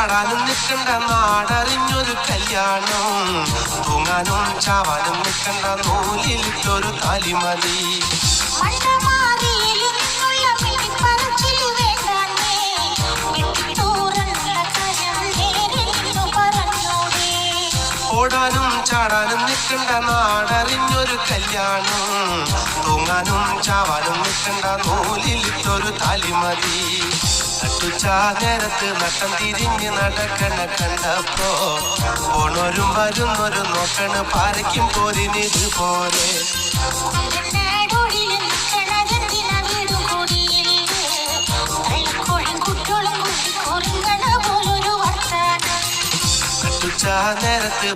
ചാടാനും നിൽക്കണ്ട നാടറിഞ്ഞൊരു കല്യാണം തൂങ്ങാനും ചാവാനും നിൽക്കണ്ട നൂലിലിട്ടൊരു താലിമതി ഓടാനും ചാടാനും നിൽക്കണ്ട നാടറിഞ്ഞൊരു കല്യാണം തൂങ്ങാനും ചാവാനും നിൽക്കണ്ട നൂലിലിട്ടൊരു താലിമതി നട്ടുച്ചാ നേരത്ത് നട്ടം തിരിഞ്ഞ് നടക്കണ കണ്ടപ്പോ പോണോരും വരുന്നോരും നോക്കണ പാരയ്ക്കും പോരിനിതുപോലെ നട്ടുച്ചാ നേരത്ത്